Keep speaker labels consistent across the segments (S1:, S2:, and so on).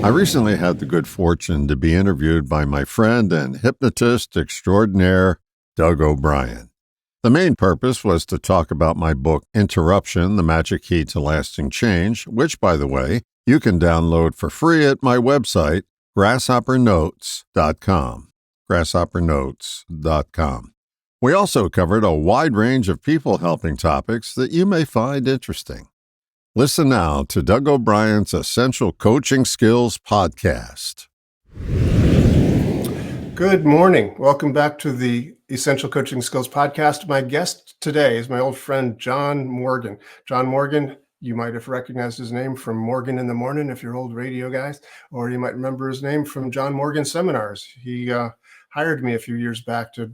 S1: I recently had the good fortune to be interviewed by my friend and hypnotist extraordinaire, Doug O'Brien. The main purpose was to talk about my book, Interruption, The Magic Key to Lasting Change, which, by the way, you can download for free at my website, grasshoppernotes.com. grasshoppernotes.com. We also covered a wide range of people-helping topics that you may find interesting. Listen now to Doug O'Brien's Essential Coaching Skills Podcast.
S2: Good morning. Welcome back to the Essential Coaching Skills Podcast. My guest today is my old friend, John Morgan. John Morgan, you might have recognized his name from Morgan in the Morning if you're old radio guys, or you might remember his name from John Morgan Seminars. He hired me a few years back to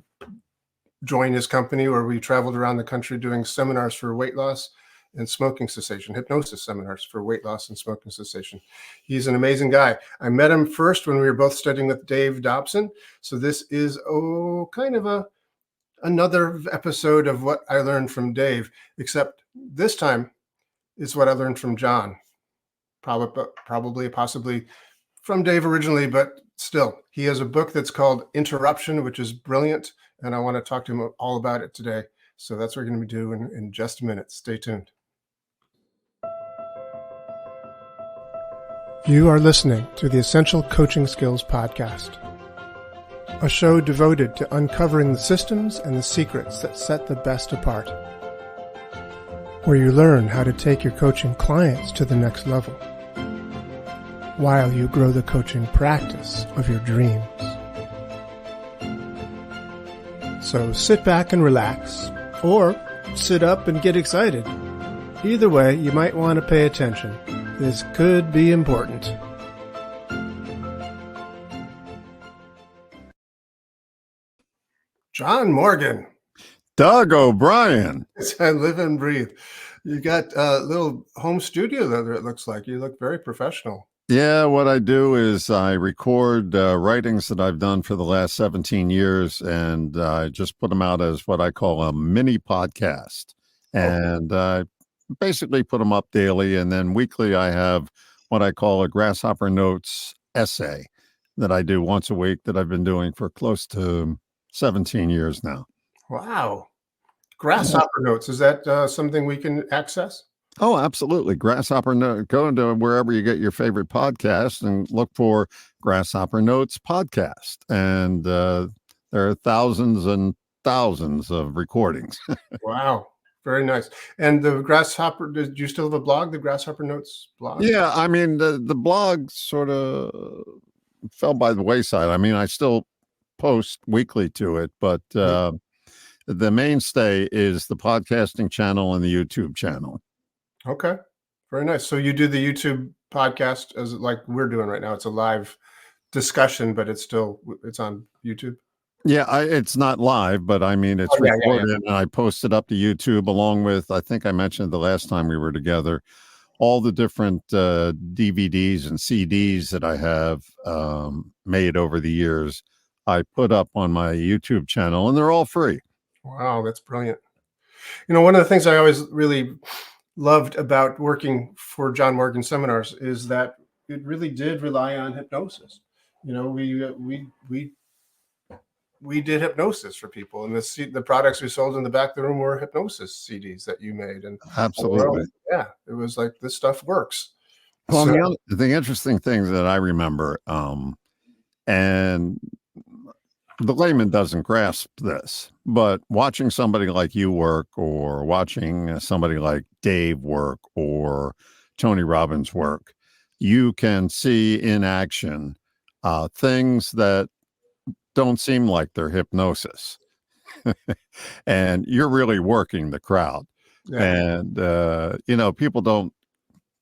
S2: join his company where we traveled around the country doing seminars for weight loss and smoking cessation, hypnosis seminars for weight loss and smoking cessation. He's an amazing guy. I met him first when we were both studying with Dave Dobson. So this is kind of another episode of what I learned from Dave, except this time is what I learned from John. Possibly from Dave originally, but still. He has a book that's called Interruption, which is brilliant, and I want to talk to him all about it today. So that's what we're going to be doing in just a minute. Stay tuned. You are listening to the Essential Coaching Skills Podcast, a show devoted to uncovering the systems and the secrets that set the best apart, where you learn how to take your coaching clients to the next level, while you grow the coaching practice of your dreams. So sit back and relax, or sit up and get excited. Either way, you might want to pay attention. This could be important. John Morgan.
S1: Doug O'Brien.
S2: I live and breathe. You got a little home studio there, it looks like. You look very professional.
S1: Yeah, what I do is I record writings that I've done for the last 17 years, and I just put them out as what I call a mini podcast. And basically put them up daily, and then weekly I have what I call a Grasshopper Notes essay that I do once a week that I've been doing for close to 17 years now.
S2: Wow. Grasshopper Notes, is that something we can access?
S1: Oh, absolutely. Grasshopper Notes. Go into wherever you get your favorite podcast and look for Grasshopper Notes podcast. And there are thousands and thousands of recordings.
S2: Wow. Very nice. And the Grasshopper, do you still have a blog, the Grasshopper Notes blog?
S1: Yeah, I mean, the blog sort of fell by the wayside. I mean, I still post weekly to it, but the mainstay is the podcasting channel and the YouTube channel.
S2: Okay. Very nice. So you do the YouTube podcast as like we're doing right now. It's a live discussion, but it's on YouTube.
S1: Yeah, it's not live, but I mean, it's recorded and I post it up to YouTube along with, I think I mentioned the last time we were together, all the different DVDs and CDs that I have made over the years. I put up on my YouTube channel and they're all free.
S2: Wow, that's brilliant. You know, one of the things I always really loved about working for John Morgan Seminars is that it really did rely on hypnosis. You know, we did hypnosis for people, and the products we sold in the back of the room were hypnosis CDs that you made. And
S1: absolutely,
S2: yeah, it was like this stuff works.
S1: Well, so, the interesting things that I remember, and the layman doesn't grasp this, but watching somebody like you work, or watching somebody like Dave work, or Tony Robbins work, you can see in action things that don't seem like they're hypnosis. And you're really working the crowd. Yeah. And, people don't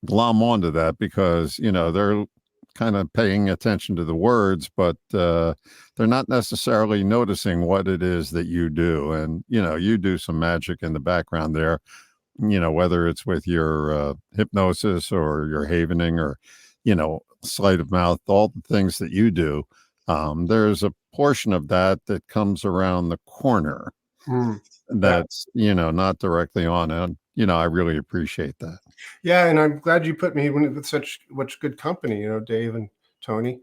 S1: glom onto that because, they're kind of paying attention to the words, but they're not necessarily noticing what it is that you do. And, you do some magic in the background there, whether it's with your hypnosis or your havening or, sleight of mouth, all the things that you do. There's a portion of that comes aroand the corner that's, not directly on it. I really appreciate that.
S2: Yeah. And I'm glad you put me with such good company, Dave and Tony.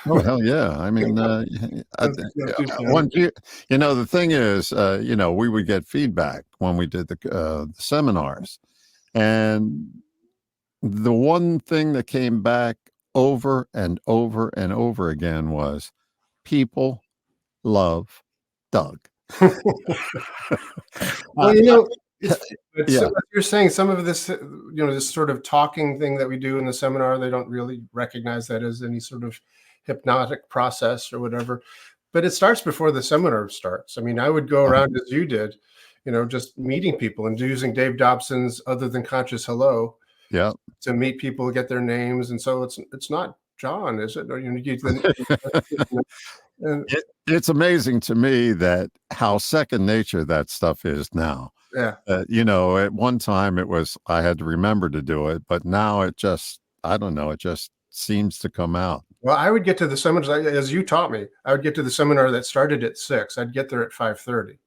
S1: Oh, hell yeah. I mean, the thing is, we would get feedback when we did the seminars. And the one thing that came back over and over and over again was people love Doug.
S2: Well, it's
S1: Yeah.
S2: like you're saying, some of this, this sort of talking thing that we do in the seminar, they don't really recognize that as any sort of hypnotic process or whatever. But it starts before the seminar starts. I mean, I would go around as you did, just meeting people and using Dave Dobson's Other Than Conscious Hello
S1: Yeah.
S2: to meet people, get their names. And so it's not John, is it? Or,
S1: It's amazing to me that how second nature that stuff is now.
S2: yeah.
S1: At one time it was, I had to remember to do it, but now it just, I don't know, it just seems to come out.
S2: Well, I would get to the seminars, as you taught me. I would get to the seminar that started at 6. I'd get there at 5:30,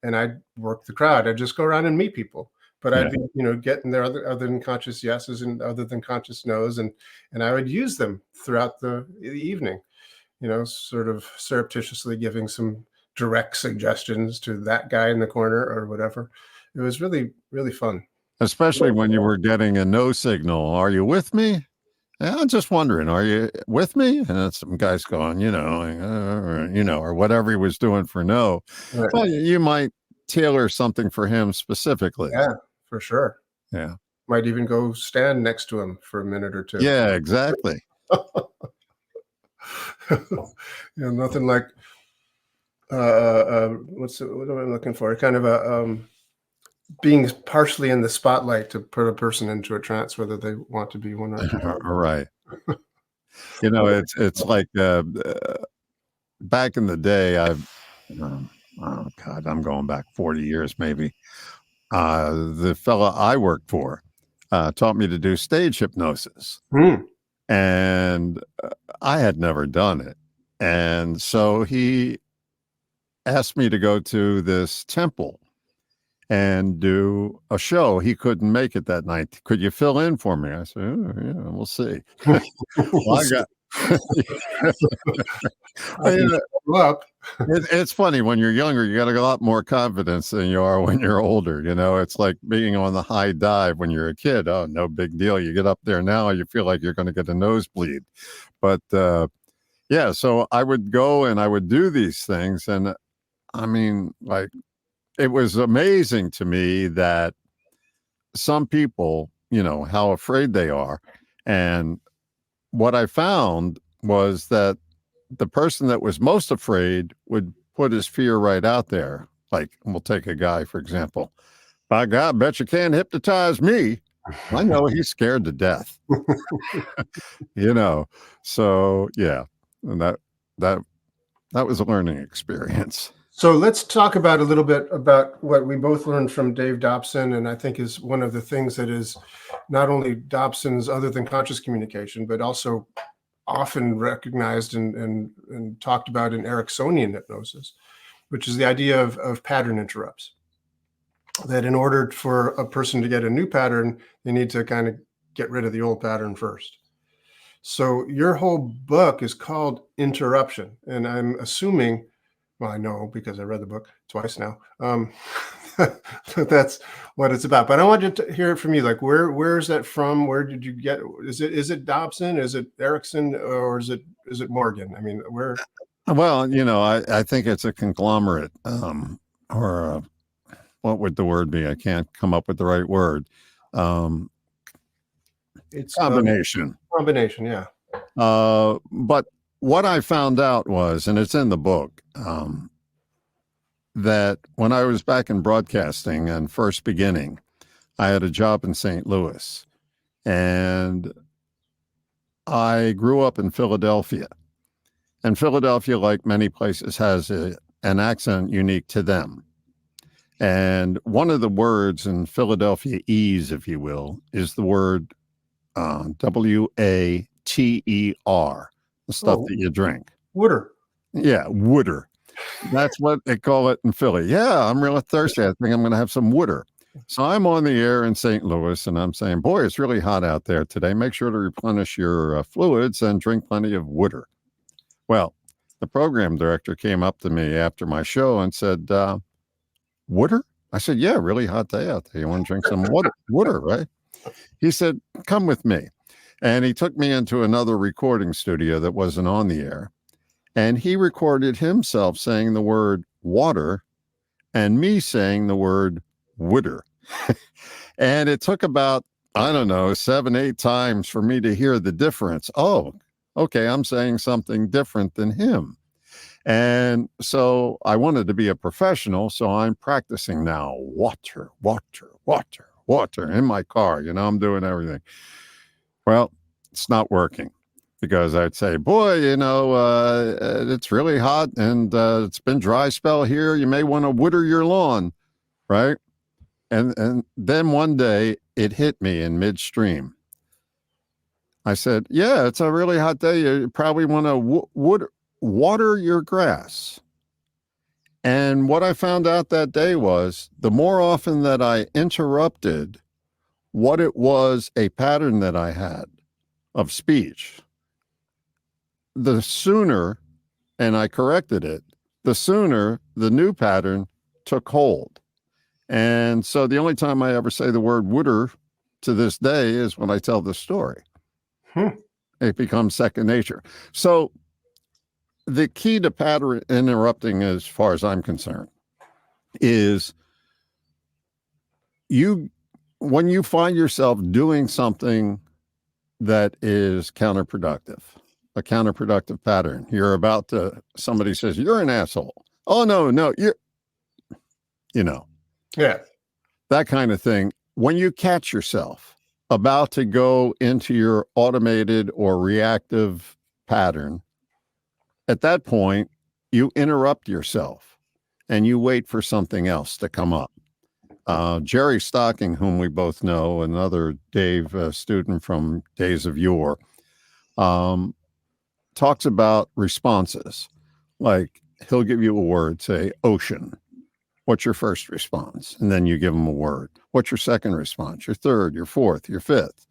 S2: and I'd work the crowd. I'd just go around and meet people. But I'd be, getting their other than conscious yeses and other than conscious nos, and I would use them throughout the evening. Sort of surreptitiously giving some direct suggestions to that guy in the corner or whatever. It was really, really fun.
S1: Especially when you were getting a no signal. Are you with me? Yeah, I'm just wondering, are you with me? And then some guy's going, or whatever he was doing for no.
S2: Right.
S1: Well, you might tailor something for him specifically.
S2: Yeah, for sure.
S1: Yeah.
S2: Might even go stand next to him for a minute or two.
S1: Yeah, exactly.
S2: Nothing like what am I looking for? Kind of a being partially in the spotlight to put a person into a trance, whether they want to be one or not.
S1: Right. It's like back in the day, oh God, I'm going back 40 years maybe. The fella I worked for taught me to do stage hypnosis. And I had never done it. And so he asked me to go to this temple and do a show. He couldn't make it that night. Could you fill in for me? I said, oh, yeah, we'll see. It's funny, when you're younger, you got a lot more confidence than you are when you're older. It's like being on the high dive when you're a kid. Oh, no big deal. You get up there now, you feel like you're going to get a nosebleed. But so I would go and I would do these things. And I mean, like, it was amazing to me that some people, how afraid they are. And what I found was that the person that was most afraid would put his fear right out there. Like, we'll take a guy, for example. By God, bet you can't hypnotize me. I know he's scared to death. So yeah. And that was a learning experience.
S2: So let's talk about a little bit about what we both learned from Dave Dobson, and I think is one of the things that is not only Dobson's Other Than Conscious communication, but also often recognized and talked about in Ericksonian hypnosis, which is the idea of pattern interrupts. That in order for a person to get a new pattern, they need to kind of get rid of the old pattern first. So your whole book is called Interruption, and I'm assuming, well, I know because I read the book twice now. That's what it's about. But I wanted to hear it from you. Like, where is that from? Where did you get? Is it Dobson? Is it Erickson? Or is it Morgan? I mean, where?
S1: Well, I think it's a conglomerate, or what would the word be? I can't come up with the right word.
S2: It's
S1: combination.
S2: Combination, yeah.
S1: But what I found out was, and it's in the book, that when I was back in broadcasting and first beginning, I had a job in St. Louis, and I grew up in Philadelphia. And Philadelphia, like many places, has an accent unique to them. And one of the words in Philadelphiaese, if you will, is the word Water, the stuff that you drink.
S2: Water.
S1: Yeah, water. That's what they call it in Philly. Yeah, I'm really thirsty. I think I'm going to have some water. So I'm on the air in St. Louis, and I'm saying, boy, it's really hot out there today. Make sure to replenish your fluids and drink plenty of water. Well, the program director came up to me after my show and said, water? I said, yeah, really hot day out there. You want to drink some water, right? He said, come with me. And he took me into another recording studio that wasn't on the air. And he recorded himself saying the word water and me saying the word water. And it took about, I don't know, 7, 8 times for me to hear the difference. Oh, okay, I'm saying something different than him. And so I wanted to be a professional. So I'm practicing now. Water, water, water, water in my car. I'm doing everything. Well, it's not working because I'd say, boy, it's really hot and it's been dry spell here. You may want to water your lawn, right? And then one day it hit me in midstream. I said, yeah, it's a really hot day. You probably want to water your grass. And what I found out that day was the more often that I interrupted what it was, a pattern that I had of speech, the sooner, and I corrected it, the sooner the new pattern took hold. And so the only time I ever say the word water to this day is when I tell the story. It becomes second nature. So the key to pattern interrupting, as far as I'm concerned, is when you find yourself doing something that is counterproductive, a counterproductive pattern. Somebody says, you're an asshole. Oh, no,
S2: Yeah.
S1: that kind of thing. When you catch yourself about to go into your automated or reactive pattern, at that point, you interrupt yourself and you wait for something else to come up. Jerry Stocking, whom we both know, another Dave student from Days of Yore, talks about responses. Like he'll give you a word, say ocean. What's your first response? And then you give them a word. What's your second response? Your third, your fourth, your fifth.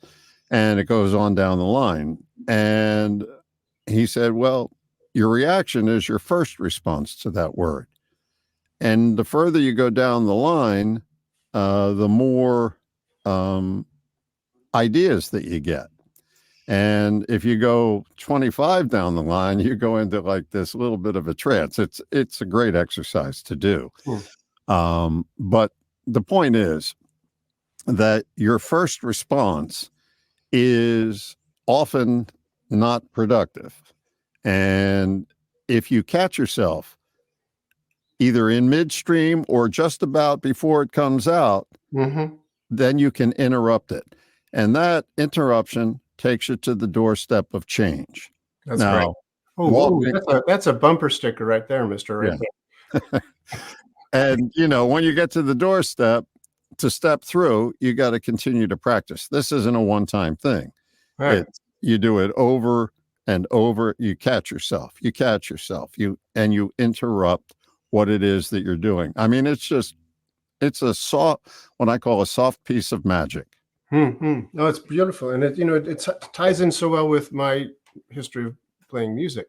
S1: And it goes on down the line. And he said, well, your reaction is your first response to that word. And the further you go down the line, the more ideas that you get. And if you go 25 down the line, you go into like this little bit of a trance. It's a great exercise to do. But the point is that your first response is often not productive. And if you catch yourself either in midstream or just about before it comes out, then you can interrupt it. And that interruption takes you to the doorstep of change.
S2: That's right. That's a bumper sticker right there, Mr. Right there.
S1: And, when you get to the doorstep, to step through, you got to continue to practice. This isn't a one-time thing.
S2: Right.
S1: You do it over and over. You catch yourself. You interrupt what it is that you're doing. I mean, it's a soft, what I call a soft piece of magic.
S2: No, it's beautiful. And it ties in so well with my history of playing music.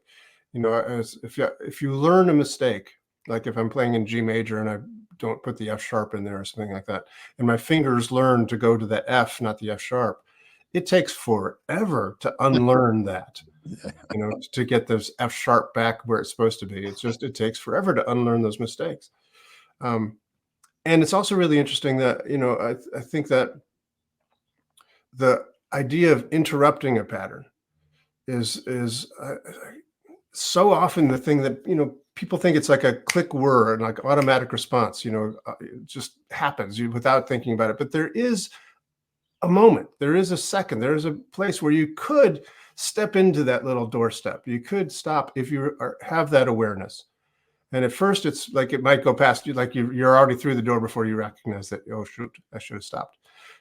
S2: As if you learn a mistake, like if I'm playing in G major and I don't put the F sharp in there or something like that, and my fingers learn to go to the F, not the F sharp, it takes forever to unlearn that, to get those F sharp back where it's supposed to be. It takes forever to unlearn those mistakes. And it's also really interesting that, I think that the idea of interrupting a pattern is so often the thing that, people think it's like a click word, like automatic response, it just happens without thinking about it. But there is a moment, there is a second, there is a place where you could step into that little doorstep. You could stop if you have that awareness. And at first it's like, it might go past you, like you're already through the door before you recognize that, oh shoot, I should have stopped.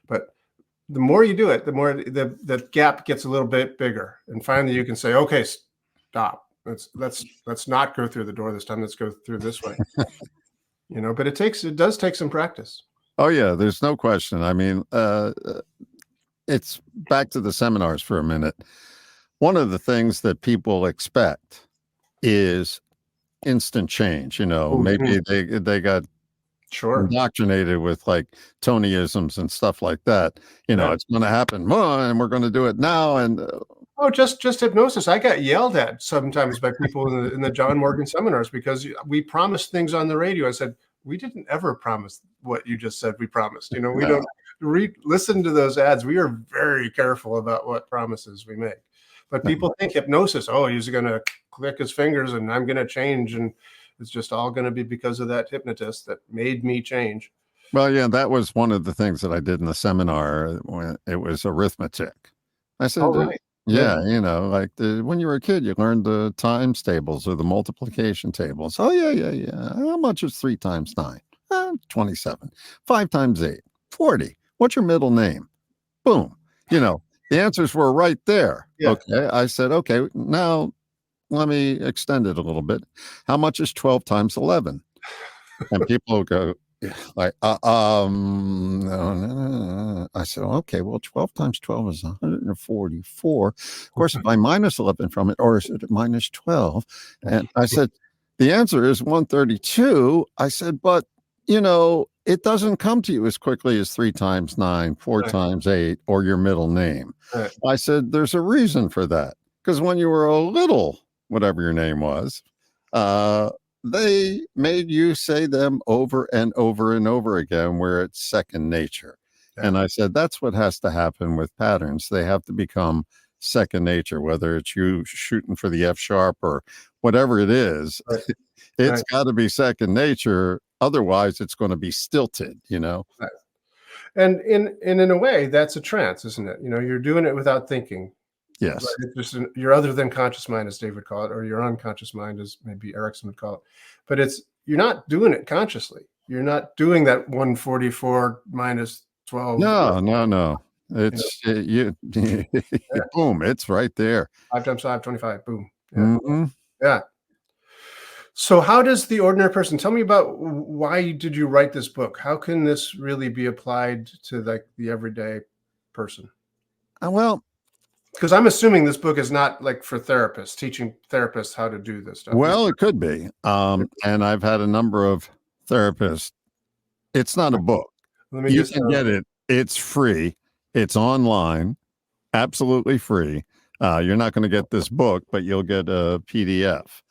S2: But the more you do it, the more the gap gets a little bit bigger. And finally you can say, okay, stop. Let's not go through the door this time. Let's go through this way. But it does take some practice.
S1: Oh yeah, there's no question. I mean, it's back to the seminars for a minute. One of the things that people expect is instant change.
S2: Mhm.
S1: Maybe they got
S2: Sure.
S1: indoctrinated with like Tonyisms and stuff like that.
S2: Yeah.
S1: It's going to happen, and we're going to do it now. And
S2: Oh, just hypnosis. I got yelled at sometimes by people in the John Morgan seminars because we promised things on the radio. I said, we didn't ever promise what you just said we promised. We
S1: no,
S2: don't listen to those ads. We are very careful about what promises we make. But
S1: no.
S2: people think hypnosis, oh, he's going to click his fingers and I'm going to change. And it's just all going to be because of that hypnotist that made me change.
S1: Well, yeah, that was one of the things that I did in the seminar when it was arithmetic. I
S2: Oh,
S1: said,
S2: right. Yeah.
S1: yeah, like when you were a kid, you learned the times tables or the multiplication tables. Oh, yeah, yeah, yeah. How much is 3 times 9? 27. 5 times 8, 40. What's your middle name? Boom. The answers were right there.
S2: Yeah.
S1: Okay. I said, okay, now let me extend it a little bit. How much is 12 times 11? And people go, yeah, like, no, no, no, no. I said, okay, well, 12 times 12 is 144. Of course, if I minus 11 from it, or is it minus 12? And I said, the answer is 132. I said, but, it doesn't come to you as quickly as 3 times 9, 4
S2: Right.
S1: times 8, or your middle name.
S2: Right.
S1: I said, there's a reason for that. Because when you were a little, whatever your name was, they made you say them over and over and over again where it's second nature.
S2: Yeah.
S1: And I said, that's what has to happen with patterns. They have to become second nature, whether it's you shooting for the F sharp or whatever it is.
S2: Right.
S1: It's
S2: Right.
S1: got to be second nature. Otherwise, it's going to be stilted,
S2: Right. And in a way, that's a trance, isn't it? You're doing it without thinking. Right?
S1: Yes.
S2: It's just your other than conscious mind, as Dave would call it, or your unconscious mind, as maybe Erickson would call it. But you're not doing it consciously. You're not doing that 144 minus 12.
S1: No, no, no.
S2: You know,
S1: You
S2: yeah,
S1: boom, it's right there.
S2: 5 times 5, 25. Boom. Yeah.
S1: Mhm.
S2: Yeah. So how does the ordinary person tell me about why did you write this book? How can this really be applied to like the everyday person?
S1: Well,
S2: Because I'm assuming this book is not like for therapists, teaching therapists how to do this stuff.
S1: it could be. And I've had a number of therapists. It's not a book.
S2: Let me
S1: You
S2: just
S1: can get it. It's free. It's online, absolutely free. You're not going to get this book, but you'll get a PDF.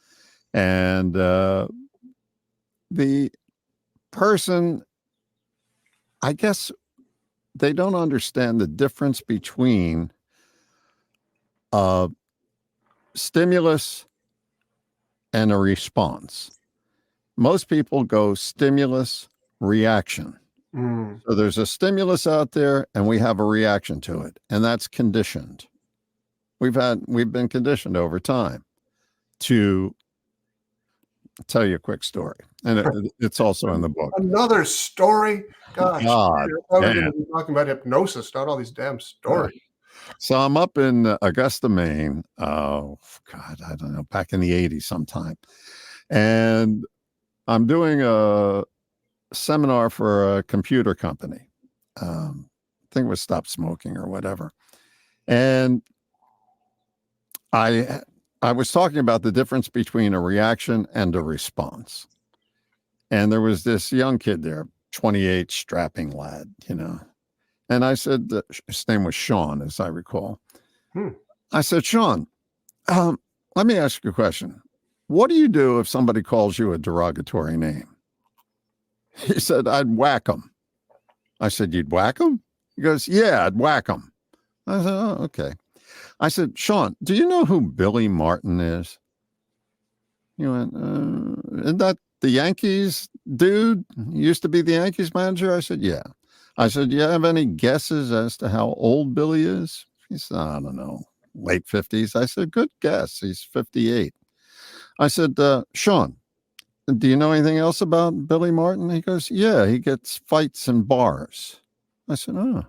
S1: And the person, I guess they don't understand the difference between stimulus and a response. Most people go stimulus, reaction.
S2: Mm,
S1: So there's a stimulus out there and we have a reaction to it, and that's conditioned. We've been conditioned over time to tell you a quick story, and it's also in the book.
S2: another story. Gosh, I
S1: God,
S2: thought we were
S1: damn.
S2: going to be talking about hypnosis, not all these damn stories.
S1: So I'm up in Augusta, Maine. Oh God, I don't know, back in the '80s sometime, and I'm doing a seminar for a computer company. I think it was Stop Smoking or whatever, and I was talking about the difference between a reaction and a response. And there was this young kid there, 28, strapping lad, And I said, his name was Sean, as I recall.
S2: Hmm.
S1: I said, Sean, let me ask you a question. What do you do if somebody calls you a derogatory name? He said, I'd whack them. I said, you'd whack them? He goes, yeah, I'd whack them. I said, oh, okay. I said, Sean, do you know who Billy Martin is? He went, isn't that the Yankees dude? He used to be the Yankees manager? I said, yeah. I said, do you have any guesses as to how old Billy is? He said, I don't know, late 50s. I said, good guess. He's 58. I said, Sean, do you know anything else about Billy Martin? He goes, yeah, he gets fights in bars. I said, oh.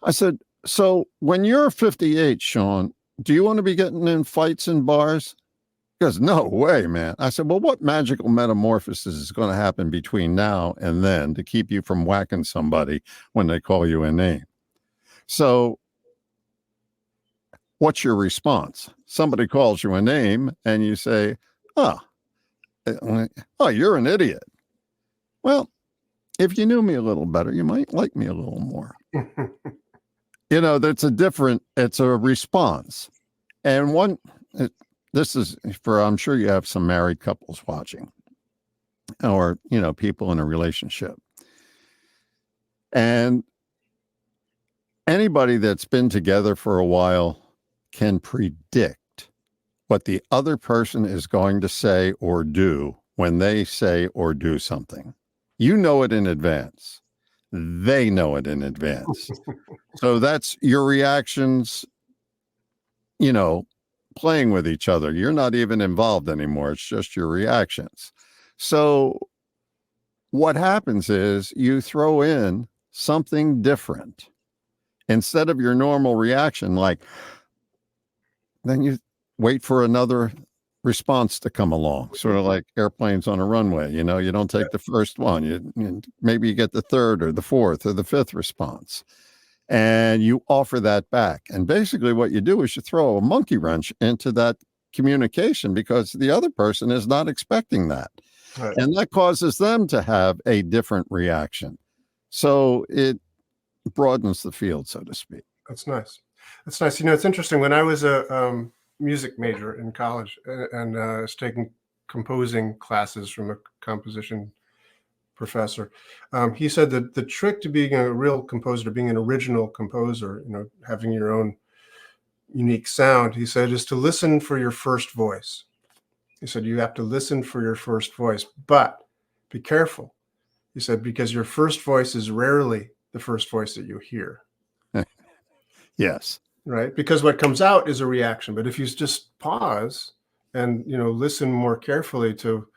S1: I said, so when you're 58, Sean, do you want to be getting in fights in bars? He goes, no way, man. I said, well, what magical metamorphosis is going to happen between now and then to keep you from whacking somebody when they call you a name? So what's your response? Somebody calls you a name and you say, oh, you're an idiot. Well, if you knew me a little better, you might like me a little more. It's a response. And this is for, I'm sure you have some married couples watching, or, people in a relationship. And anybody that's been together for a while can predict what the other person is going to say or do when they say or do something. You know it in advance. They know it in advance. So that's your reactions, playing with each other. You're not even involved anymore. It's just your reactions. So what happens is you throw in something different instead of your normal reaction, then you wait for another response to come along, sort of like airplanes on a runway. You don't take the first one. Maybe you get the third or the fourth or the fifth response, and you offer that back. And basically what you do is you throw a monkey wrench into that communication because the other person is not expecting that. Right. And that causes them to have a different reaction. So it broadens the field, so to speak.
S2: That's nice. That's nice. It's interesting. When I was a music major in college and I was taking composing classes from a composition professor, he said that the trick to being a real composer, to being an original composer, having your own unique sound, he said, is to listen for your first voice. He said, you have to listen for your first voice, but be careful. He said, because your first voice is rarely the first voice that you hear.
S1: Yes.
S2: Right. Because what comes out is a reaction. But if you just pause and, listen more carefully to,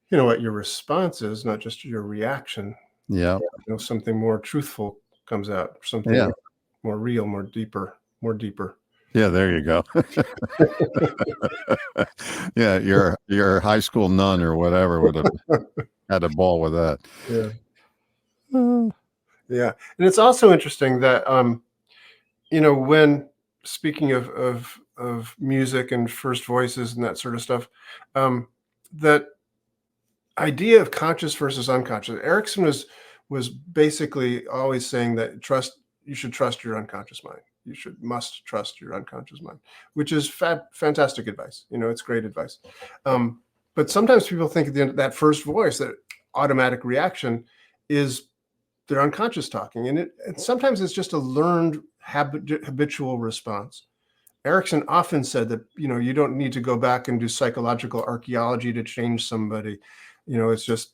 S2: what your response is, not just your reaction.
S1: Yeah.
S2: Something more truthful comes out, something more real, more deeper.
S1: Yeah, there you go. Yeah, your high school nun or whatever would have had a ball with that.
S2: Yeah. Yeah. And it's also interesting that, when speaking of music and first voices and that sort of stuff, that idea of conscious versus unconscious, Erickson was basically always saying that you should trust your unconscious mind. You must trust your unconscious mind, which is fantastic advice. It's great advice. But sometimes people think that first voice, that automatic reaction, is their unconscious talking. And sometimes it's just a learned habitual response. Erickson often said that, you don't need to go back and do psychological archaeology to change somebody. It's just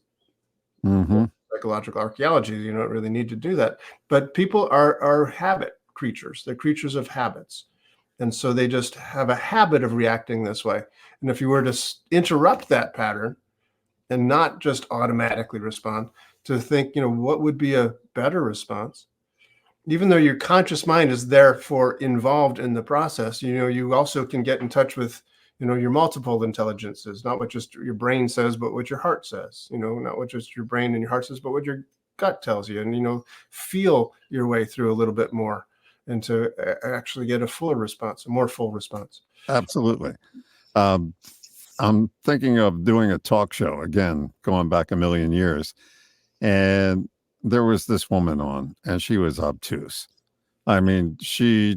S2: psychological archaeology. You don't really need to do that. But people are habit creatures. They're creatures of habits. And so they just have a habit of reacting this way. And if you were to interrupt that pattern and not just automatically respond, to think, what would be a better response, even though your conscious mind is therefore involved in the process, you also can get in touch with, your multiple intelligences, not what just your brain says, but what your heart says, not what just your brain and your heart says, but what your gut tells you, and, feel your way through a little bit more and to actually get a fuller response, a more full response.
S1: Absolutely. I'm thinking of doing a talk show again, going back a million years. And there was this woman on, and she was obtuse. I mean, she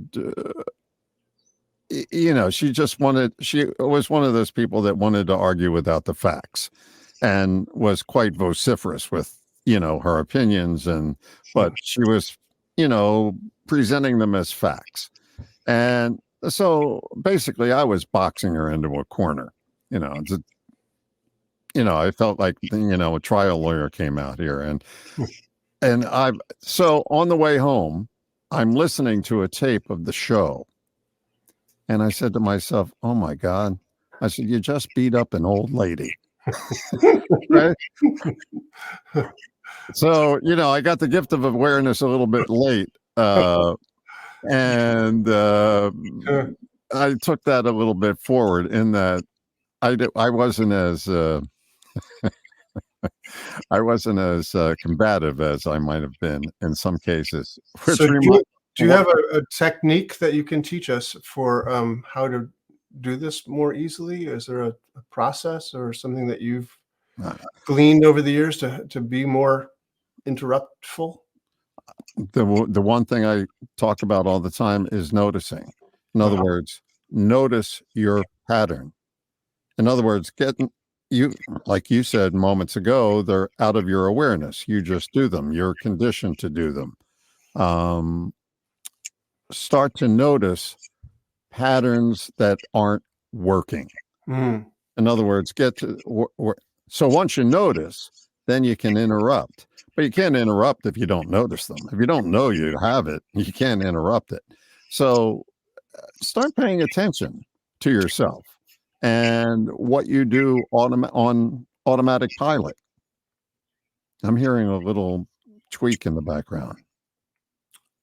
S1: was one of those people that wanted to argue without the facts and was quite vociferous with, her opinions. But she was, presenting them as facts. And so basically I was boxing her into a corner, I felt like, a trial lawyer came out here so on the way home, I'm listening to a tape of the show. And I said to myself, oh my God, I said, you just beat up an old lady. Right? So, I got the gift of awareness a little bit late. And I took that a little bit forward in that, I wasn't as I wasn't as combative as I might have been in some cases.
S2: So
S1: Which reminds
S2: do you have a technique that you can teach us for how to do this more easily? Is there a process or something that you've gleaned over the years to be more interruptful?
S1: the one thing I talk about all the time is noticing. In other words, notice your pattern. In other words, you, like you said moments ago, they're out of your awareness. You just do them. You're conditioned to do them. Start to notice patterns that aren't working.
S2: Mm.
S1: In other words, get to so once you notice, then you can interrupt. But you can't interrupt if you don't notice them. If you don't know you have it, you can't interrupt it. So start paying attention to yourself and what you do on automatic pilot. I'm hearing a little tweak in the background.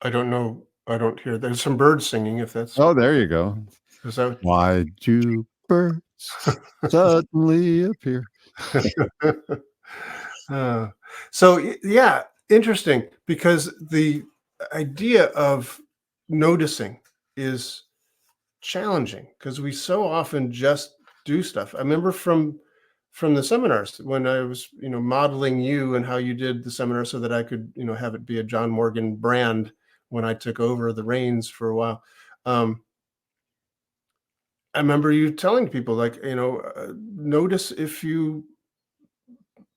S2: I don't know. I don't hear. There's some birds singing. If that's
S1: Oh, there you go.
S2: is that
S1: Why do birds suddenly appear?
S2: Yeah, interesting, because the idea of noticing is challenging because we so often just do stuff. I remember from the seminars when I was, modeling you and how you did the seminar so that I could, have it be a John Morgan brand when I took over the reins for a while. I remember you telling people, like, notice if you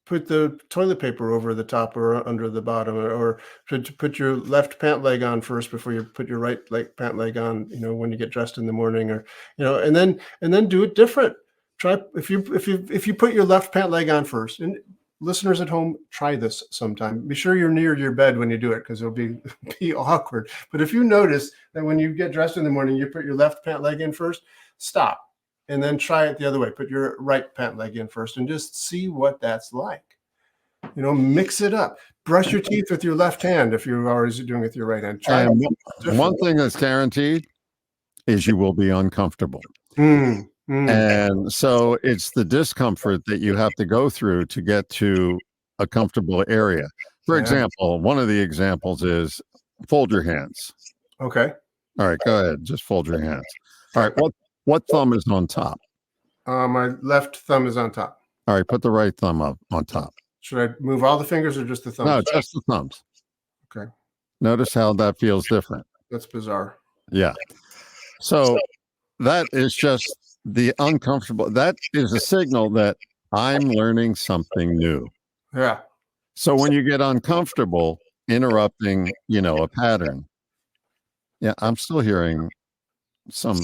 S2: put the toilet paper over the top or under the bottom, or to put your left pant leg on first before you put your right pant leg on, when you get dressed in the morning, or, and then do it different. Try if you put your left pant leg on first. And listeners at home, try this sometime. Be sure you're near your bed when you do it, because it'll be awkward. But if you notice that when you get dressed in the morning, you put your left pant leg in first, stop. And then try it the other way. Put your right pant leg in first and just see what that's like. Mix it up. Brush your teeth with your left hand if you're always doing it with your right hand. Try
S1: one thing that's guaranteed is you will be uncomfortable. And so it's the discomfort that you have to go through to get to a comfortable area. For example, one of the examples is fold your hands.
S2: Okay.
S1: All right, go ahead. Just fold your hands. All right. What thumb is on top?
S2: My left thumb is on top.
S1: All right, put the right thumb up on top.
S2: Should I move all the fingers or just the thumbs?
S1: No, just the thumbs.
S2: Okay.
S1: Notice how that feels different.
S2: That's bizarre.
S1: Yeah. So that is just the uncomfortable. That is a signal that I'm learning something new.
S2: Yeah.
S1: So when you get uncomfortable interrupting, a pattern. Yeah, I'm still hearing some.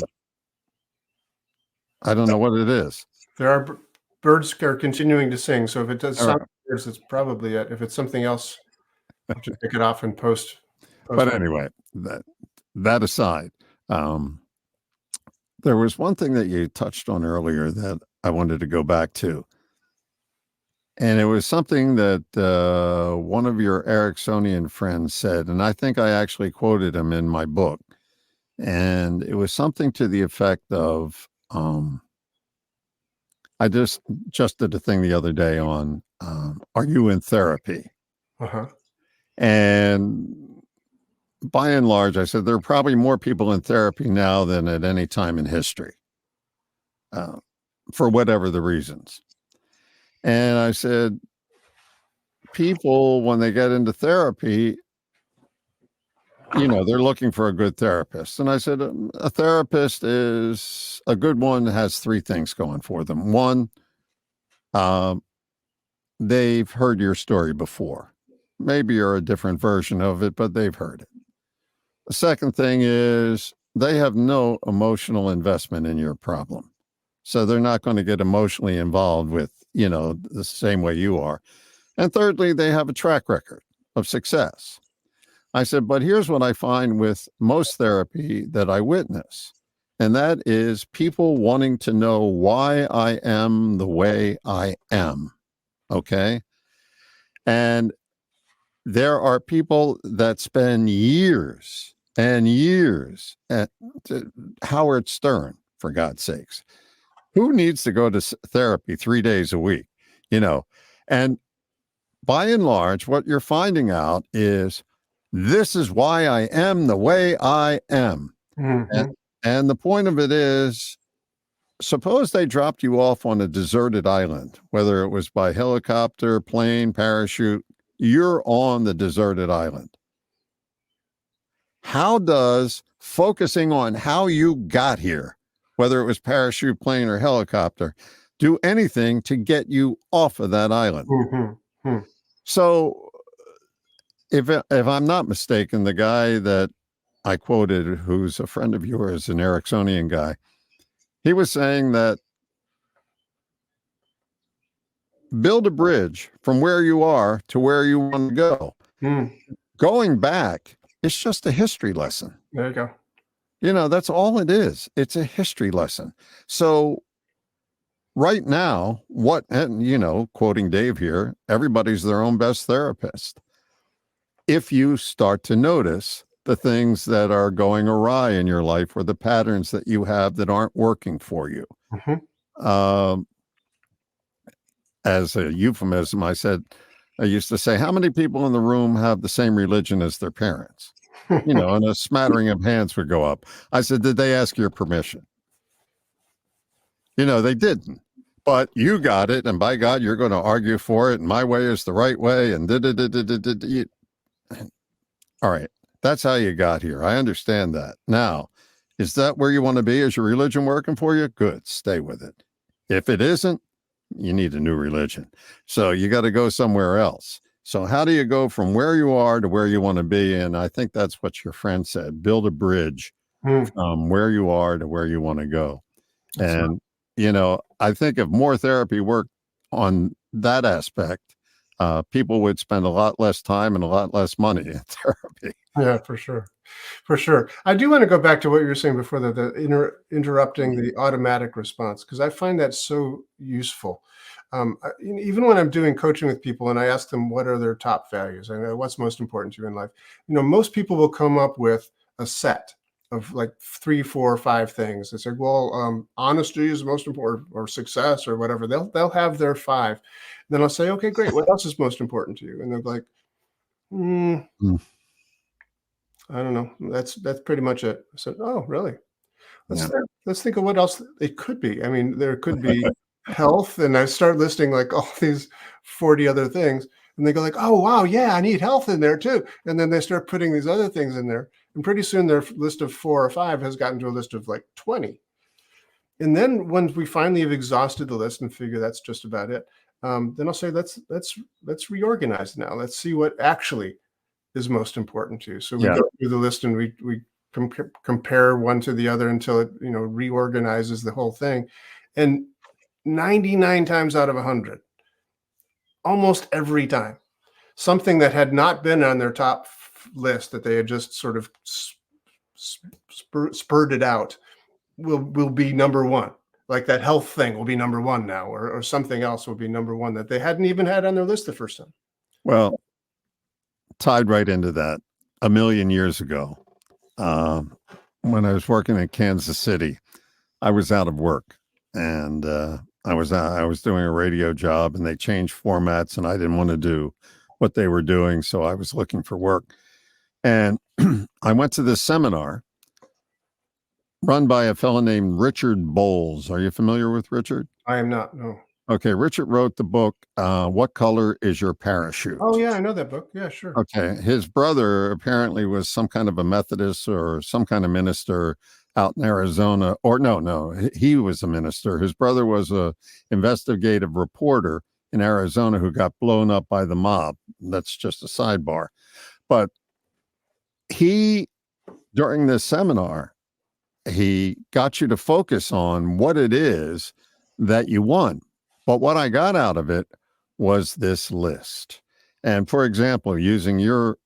S1: I don't know what it is.
S2: There are birds are continuing to sing. So if it does sound like birds, it's probably it. If it's something else, I'll have to pick it off and post.
S1: But anyway, that aside, there was one thing that you touched on earlier that I wanted to go back to. And it was something that one of your Ericksonian friends said, and I think I actually quoted him in my book. And it was something to the effect of, I just did a thing the other day on, are you in therapy? And by and large, I said, there are probably more people in therapy now than at any time in history, for whatever the reasons. And I said, people, when they get into therapy, they're looking for a good therapist. And I said, a therapist is a good one, has three things going for them. One, they've heard your story before. Maybe you're a different version of it, but they've heard it. The second thing is they have no emotional investment in your problem. So they're not going to get emotionally involved with, the same way you are. And thirdly, they have a track record of success. I said, but here's what I find with most therapy that I witness, and that is people wanting to know why I am the way I am. Okay. And there are people that spend years and years at Howard Stern, for God's sakes, Who needs to go to therapy 3 days a week? And by and large, what you're finding out is this is why I am the way I am.
S2: Mm-hmm.
S1: And the point of it is, suppose they dropped you off on a deserted island, whether it was by helicopter, plane, parachute, you're on the deserted island. How does focusing on how you got here, whether it was parachute, plane, or helicopter, do anything to get you off of that island?
S2: Mm-hmm.
S1: So if I'm not mistaken, the guy that I quoted, who's a friend of yours, an Ericksonian guy, he was saying that build a bridge from where you are to where you want to go.
S2: Mm.
S1: Going back, it's just a history lesson.
S2: There you go.
S1: That's all it is. It's a history lesson. So right now, quoting Dave here, everybody's their own best therapist. If you start to notice the things that are going awry in your life or the patterns that you have that aren't working for you.
S2: Mm-hmm.
S1: As a euphemism, I used to say, how many people in the room have the same religion as their parents? And a smattering of hands would go up. I said, did they ask your permission? They didn't. But you got it, and by God, you're going to argue for it, and my way is the right way, and all right. That's how you got here. I understand that. Now, is that where you want to be? Is your religion working for you? Good. Stay with it. If it isn't, you need a new religion. So you got to go somewhere else. So how do you go from where you are to where you want to be? And I think that's what your friend said. Build a bridge from where you are to where you want to go. That's and, right. I think if more therapy worked on that aspect, people would spend a lot less time and a lot less money in therapy.
S2: Yeah, for sure. For sure. I do want to go back to what you were saying before, the interrupting the automatic response, because I find that so useful. Even when I'm doing coaching with people and I ask them what are their top values and what's most important to you in life, most people will come up with a set of like 3, 4, 5 things. It's like, well, honesty is most important, or success, or whatever. They'll have their 5. And then I'll say, okay, great. What else is most important to you? And they're like, I don't know. That's pretty much it. I said, oh, really? Let's think of what else it could be. I mean, there could be health, and I start listing like all these 40 other things, and they go like, oh, wow, yeah, I need health in there too. And then they start putting these other things in there. And pretty soon their list of 4 or 5 has gotten to a list of like 20. And then when we finally have exhausted the list and figure that's just about it, then I'll say, let's reorganize now. Let's see what actually is most important to you. So we go through the list and we compare one to the other until it reorganizes the whole thing. And 99 times out of 100, almost every time, something that had not been on their top list that they had just sort of spurted out will be number one. Like that health thing will be number one now, or something else will be number one that they hadn't even had on their list the first time.
S1: Well, tied right into that, a million years ago, when I was working in Kansas City, I was out of work, and I was doing a radio job, and they changed formats, and I didn't want to do what they were doing, so I was looking for work. And I went to this seminar run by a fellow named Richard Bowles. Are you familiar with Richard?
S2: I am not, no.
S1: Okay, Richard wrote the book, What Color is Your Parachute?
S2: Oh, yeah, I know that book. Yeah, sure.
S1: Okay, his brother apparently was some kind of a Methodist or some kind of minister out in Arizona. Or no, he was a minister. His brother was a investigative reporter in Arizona who got blown up by the mob. That's just a sidebar. But during this seminar, he got you to focus on what it is that you want. But what I got out of it was this list. And for example, using your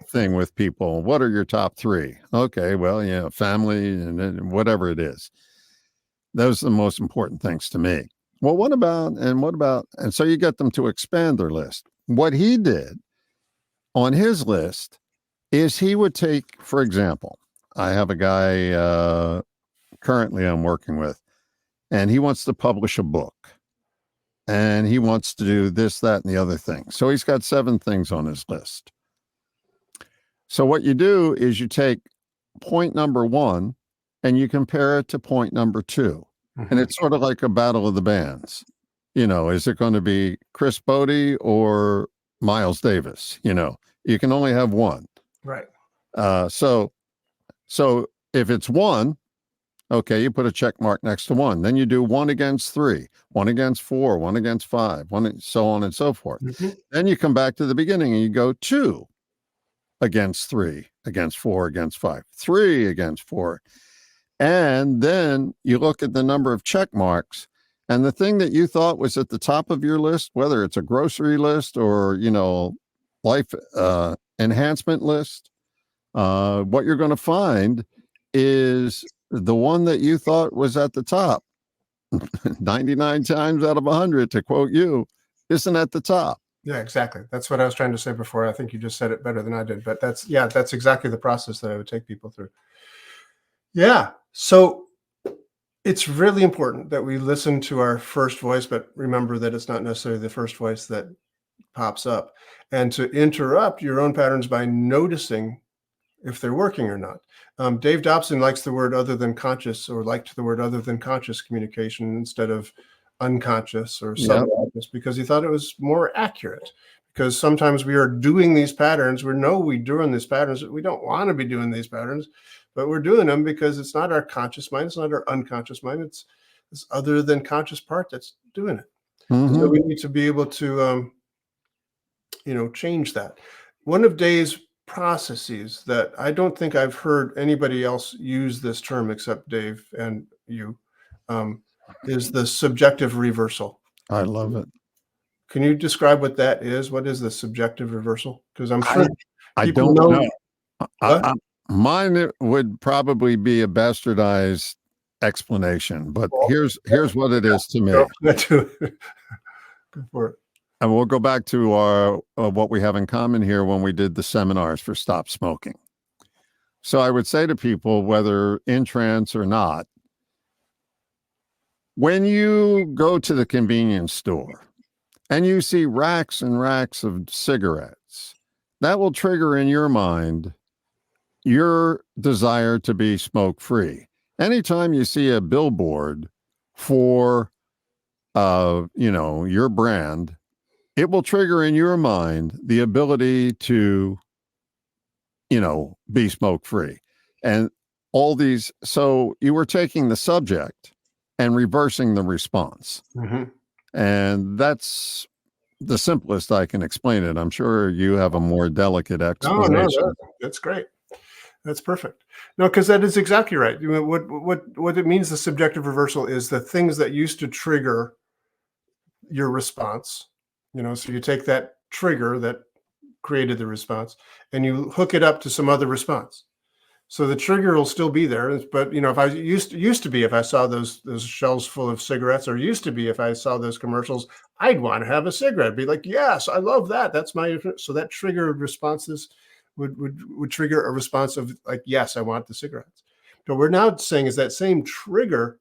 S1: thing with people, what are your top 3? Okay, well, family and whatever it is. Those are the most important things to me. Well, what about, and so you get them to expand their list. What he did on his list is he would take, for example, I have a guy currently I'm working with, and he wants to publish a book, and he wants to do this, that, and the other thing. So he's got 7 things on his list. So what you do is you take point number 1 and you compare it to point number 2. And it's sort of like a battle of the bands. Is it going to be Chris Bodie or Miles Davis? You can only have one.
S2: Right.
S1: So if it's 1, okay, you put a check mark next to 1. Then you do 1 against 3, 1 against 4, 1 against 5, 1, so on and so forth. Then you come back to the beginning and you go 2 against 3, against 4, against 5, 3 against 4. And then you look at the number of check marks, and the thing that you thought was at the top of your list, whether it's a grocery list or, life enhancement list, what you're going to find is the one that you thought was at the top 99 times out of 100, to quote you, isn't at the top.
S2: Yeah, exactly. That's what I was trying to say before. I think you just said it better than I did, but that's exactly the process that I would take people through. Yeah. So it's really important that we listen to our first voice, but remember that it's not necessarily the first voice that pops up, and to interrupt your own patterns by noticing if they're working or not. Dave Dobson likes the word other than conscious, or liked the word other than conscious communication instead of unconscious or subconscious, because he thought it was more accurate. Because sometimes we are doing these patterns, we're doing these patterns, we don't want to be doing these patterns, but we're doing them because it's not our conscious mind, it's not our unconscious mind, it's this other than conscious part that's doing it. So we need to be able to change that. One of Dave's processes that I don't think I've heard anybody else use this term except Dave and you, is the subjective reversal.
S1: I love it.
S2: Can you describe what that is? What is the subjective reversal? Because I'm sure
S1: I
S2: people
S1: don't
S2: know.
S1: Mine would probably be a bastardized explanation, but here's what it is to me.
S2: Go for it.
S1: And we'll go back to our what we have in common here when we did the seminars for Stop Smoking. So I would say to people, whether in trance or not, when you go to the convenience store and you see racks and racks of cigarettes, that will trigger in your mind your desire to be smoke-free. Anytime you see a billboard for, your brand, it will trigger in your mind the ability to, be smoke-free. And all these, so you were taking the subject and reversing the response. And that's the simplest I can explain it. I'm sure you have a more delicate explanation.
S2: No, that's great. That's perfect. No, because that is exactly right. What it means, the subjective reversal, is the things that used to trigger your response. So you take that trigger that created the response and you hook it up to some other response. So the trigger will still be there, but if I used to be, if I saw those shelves full of cigarettes, or used to be if I saw those commercials, I'd want to have a cigarette. I'd be like, yes, I love that. That's my, so that trigger responses would trigger a response of like, yes, I want the cigarettes. But we're now saying is that same trigger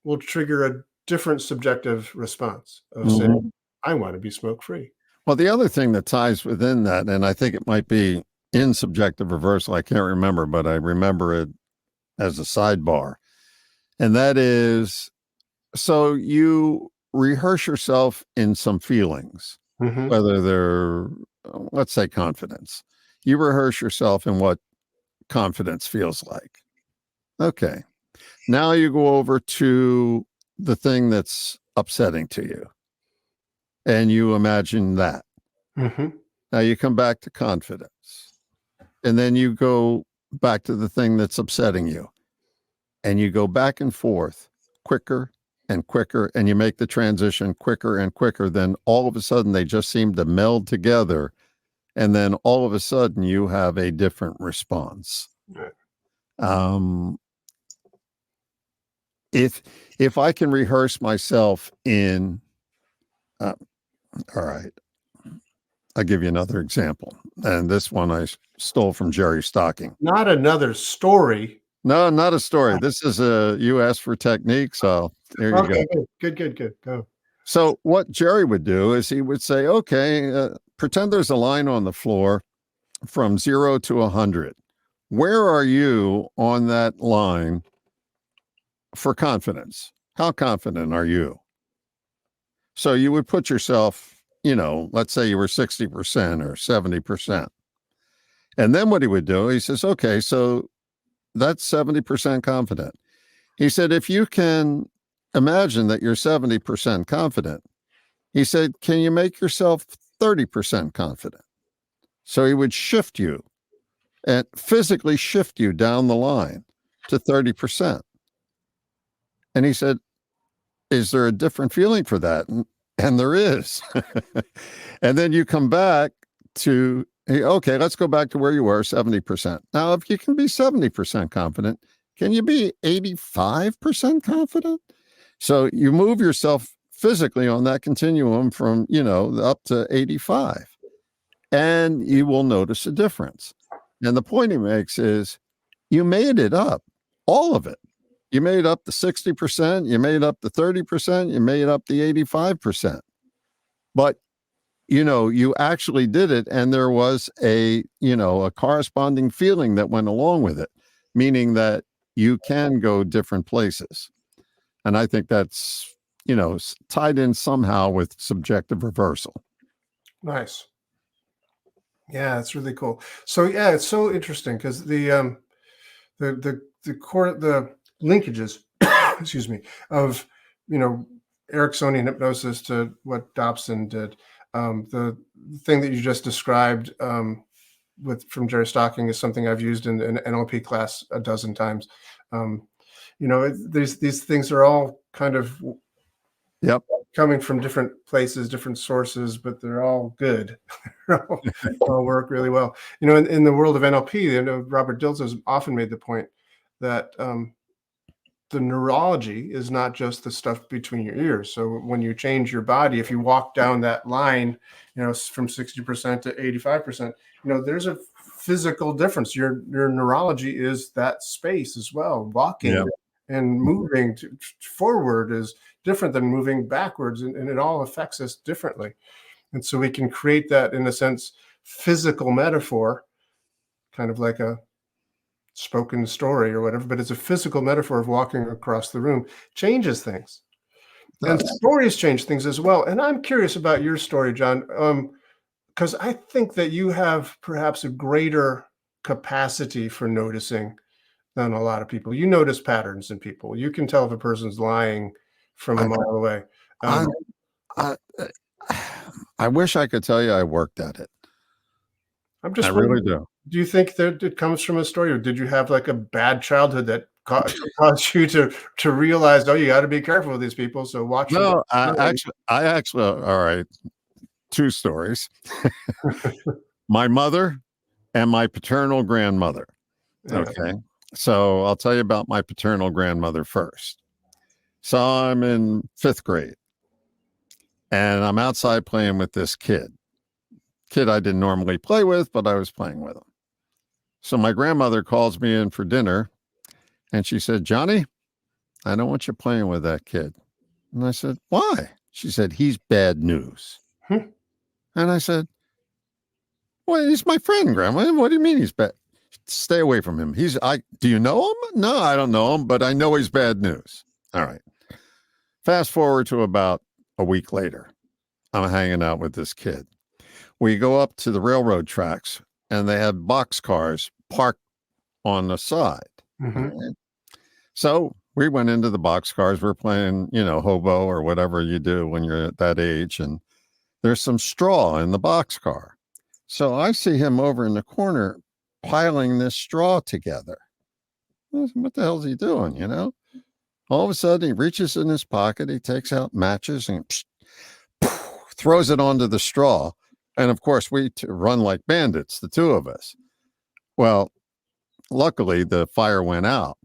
S2: will trigger a different subjective response of saying, I want to be smoke-free.
S1: Well, the other thing that ties within that, and I think it might be in subjective reversal, I can't remember, but I remember it as a sidebar. And that is, so you rehearse yourself in some feelings, whether they're, let's say, confidence. You rehearse yourself in what confidence feels like. Okay. Now you go over to the thing that's upsetting to you, and you imagine that. Now you come back to confidence, and then you go back to the thing that's upsetting you, and you go back and forth quicker and quicker, and you make the transition quicker and quicker. Then all of a sudden they just seem to meld together, and then all of a sudden you have a different response. If I can rehearse myself in all right, I'll give you another example, and this one I stole from Jerry Stocking.
S2: Not another story.
S1: No, not a story. This is you asked for technique, so here you
S2: Okay,
S1: go.
S2: good. Go.
S1: So what Jerry would do is he would say, okay, pretend there's a line on the floor from 0 to 100. Where are you on that line for confidence? How confident are you? So you would put yourself, let's say you were 60% or 70%. And then what he would do, he says, okay, so that's 70% confident. He said, if you can imagine that you're 70% confident, he said, can you make yourself 30% confident? So he would shift you and physically shift you down the line to 30%. And he said, is there a different feeling for that? And there is. And then you come back to, okay, let's go back to where you were, 70%. Now, if you can be 70% confident, can you be 85% confident? So you move yourself physically on that continuum from, up to 85, and you will notice a difference. And the point he makes is you made it up, all of it. You made up the 60%, you made up the 30%, you made up the 85%. But, you actually did it. And there was a corresponding feeling that went along with it, meaning that you can go different places. And I think that's, tied in somehow with subjective reversal.
S2: Nice. Yeah, it's really cool. So yeah, it's so interesting because the linkages, excuse me, of Ericksonian hypnosis to what Dobson did. The thing that you just described from Jerry Stocking is something I've used in an NLP class a dozen times. These things are all kind of coming from different places, different sources, but they're all good. They all work really well. In the world of NLP, Robert Dilts has often made the point that the neurology is not just the stuff between your ears. So when you change your body, if you walk down that line, from 60% to 85%, there's a physical difference. Your neurology is that space as well. Walking and moving forward is different than moving backwards, and it all affects us differently. And so we can create that, in a sense, physical metaphor, kind of like a spoken story or whatever, but it's a physical metaphor of walking across the room, changes things. And stories change things as well. And I'm curious about your story, John, because I think that you have perhaps a greater capacity for noticing than a lot of people. You notice patterns in people. You can tell if a person's lying from a mile away.
S1: I wish I could tell you I worked at it.
S2: I
S1: really do.
S2: Do you think that it comes from a story, or did you have like a bad childhood that caused you to realize, oh, you got to be careful with these people? So watch.
S1: No, I actually, all right. Two stories. My mother and my paternal grandmother. Okay. So I'll tell you about my paternal grandmother first. So I'm in 5th grade and I'm outside playing with this kid I didn't normally play with, but I was playing with him. So my grandmother calls me in for dinner and she said, Johnny, I don't want you playing with that kid. And I said, why? She said, he's bad news. And I said, well, he's my friend, Grandma. What do you mean he's bad? Stay away from him. Do you know him? No, I don't know him, but I know he's bad news. All right. Fast forward to about a week later. I'm hanging out with this kid. We go up to the railroad tracks and they have boxcars parked on the side. Right? So we went into the boxcars. We're playing, hobo or whatever you do when you're at that age. And there's some straw in the boxcar. So I see him over in the corner piling this straw together. What the hell is he doing, All of a sudden, he reaches in his pocket, he takes out matches and throws it onto the straw. And of course, we run like bandits, the two of us. Well, luckily, the fire went out.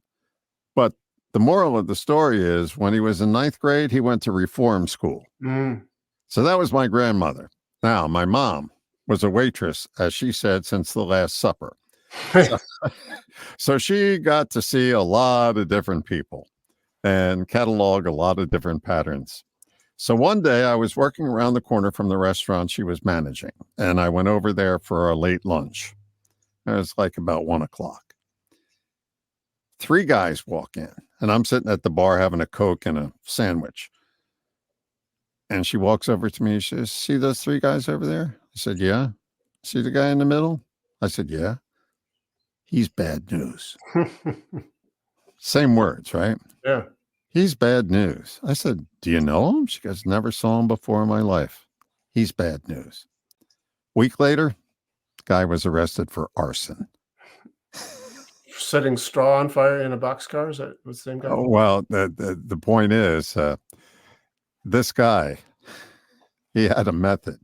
S1: But the moral of the story is when he was in 9th grade, he went to reform school. So that was my grandmother. Now, my mom was a waitress, as she said, since the Last Supper. So, so she got to see a lot of different people and catalog a lot of different patterns. So one day I was working around the corner from the restaurant she was managing, and I went over there for a late lunch. It was like about 1:00. 3 guys walk in, and I'm sitting at the bar having a Coke and a sandwich. And she walks over to me. She says, "See those 3 guys over there?" I said, "Yeah." "See the guy in the middle?" I said, "Yeah." "He's bad news." Same words, right?
S2: Yeah.
S1: "He's bad news." I said, "Do you know him?" She goes, "Never saw him before in my life." "He's bad news." Week later, guy was arrested for arson.
S2: Setting straw on fire in a boxcar? Is that the same guy?
S1: Oh, well, the point is, this guy, he had a method.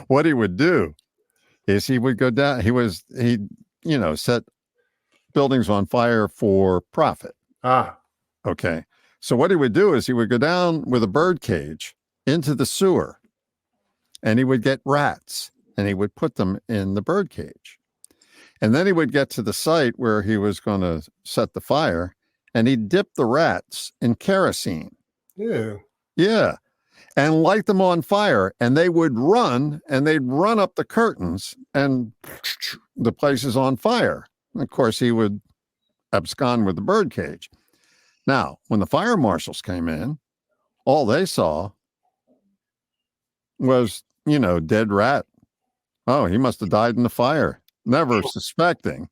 S1: What he would do is he would go down. He set buildings on fire for profit.
S2: Ah,
S1: Okay. So what he would do is he would go down with a bird cage into the sewer, and he would get rats and he would put them in the bird cage. And then he would get to the site where he was going to set the fire, and he'd dip the rats in kerosene.
S2: yeah.
S1: Yeah. And light them on fire, and they would run, and they'd run up the curtains, and the place is on fire. And of course, he would abscond with the bird cage. Now, when the fire marshals came in, all they saw was, dead rat. Oh, he must have died in the fire, never suspecting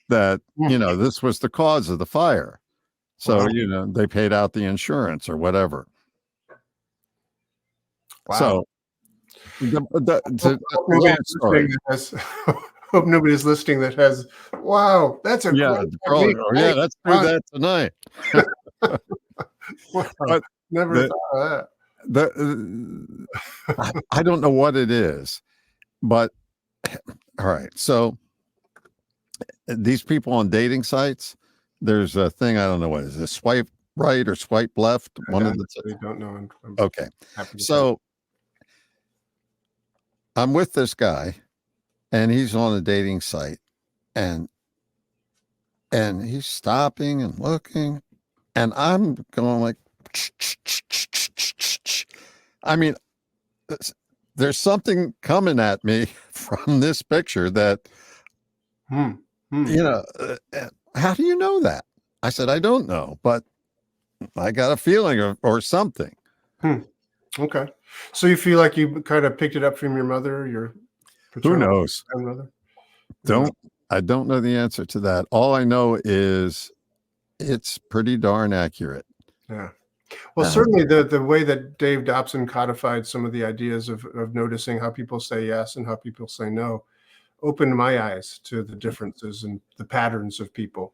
S1: that, this was the cause of the fire. So,
S2: Wow.
S1: they paid out the insurance or whatever.
S2: Wow.
S1: So, the
S2: Hope
S1: long
S2: nobody's
S1: story.
S2: listening that has hope nobody's listening that has, wow, that's a
S1: Yeah,
S2: great
S1: probably.
S2: technique.
S1: Oh, yeah, let's do
S2: Wow.
S1: that tonight.
S2: Wow.
S1: But
S2: Never
S1: the
S2: thought of that.
S1: I don't know what it is, but all right. So these people on dating sites, there's a thing, I don't know what it is, a swipe right or swipe left. One
S2: I
S1: of the
S2: honestly don't know. I'm
S1: okay.
S2: happy to
S1: So I'm with this guy, and he's on a dating site, and he's stopping and looking, and I'm going like, I mean, there's something coming at me from this picture that,
S2: Hmm.
S1: how do you know that? I said, I don't know, but I got a feeling or something.
S2: Okay. So you feel like you kind of picked it up from your mother, your
S1: Who
S2: paternal
S1: knows?
S2: grandmother?
S1: I don't know the answer to that. All I know is it's pretty darn accurate.
S2: Yeah. Well, certainly the way that Dave Dobson codified some of the ideas of noticing how people say yes and how people say no opened my eyes to the differences and the patterns of people.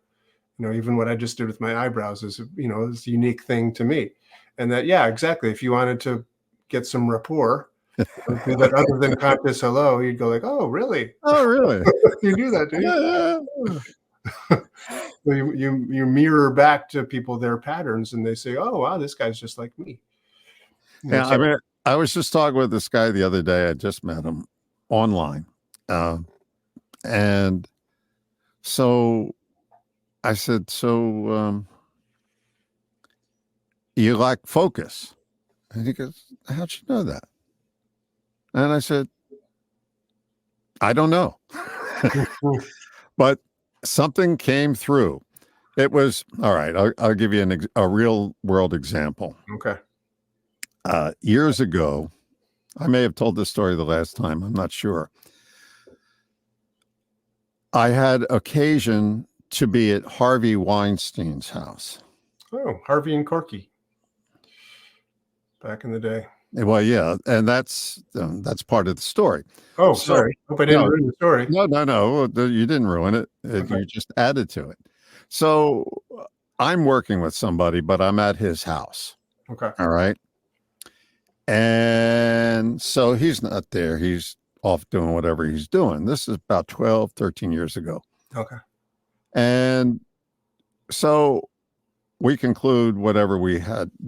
S2: Even what I just did with my eyebrows is, is a unique thing to me. And that, yeah, exactly. If you wanted to get some rapport, do that other than conscious hello, you'd go like, oh, really?
S1: Oh, really?
S2: You do that, do you?
S1: Yeah.
S2: So you mirror back to people their patterns, and they say, "Oh, wow, this guy's just like me."
S1: Yeah, I mean, I was just talking with this guy the other day. I just met him online. And so I said, so you lack focus. And he goes, how'd you know that? And I said, I don't know. But something came through. It was, all right, I'll give you a real world example.
S2: Okay.
S1: Years ago, I may have told this story the last time, I'm not sure. I had occasion to be at Harvey Weinstein's house.
S2: Oh, Harvey and Corky. Back in the day.
S1: Well, yeah, and that's part of the story.
S2: Oh, sorry. Hope I didn't ruin the story.
S1: No, you didn't ruin it.
S2: Okay.
S1: You just added to it. So I'm working with somebody, but I'm at his house.
S2: Okay.
S1: All right. And so he's not there. He's off doing whatever he's doing. This is about 12, 13 years ago.
S2: Okay.
S1: And so we conclude whatever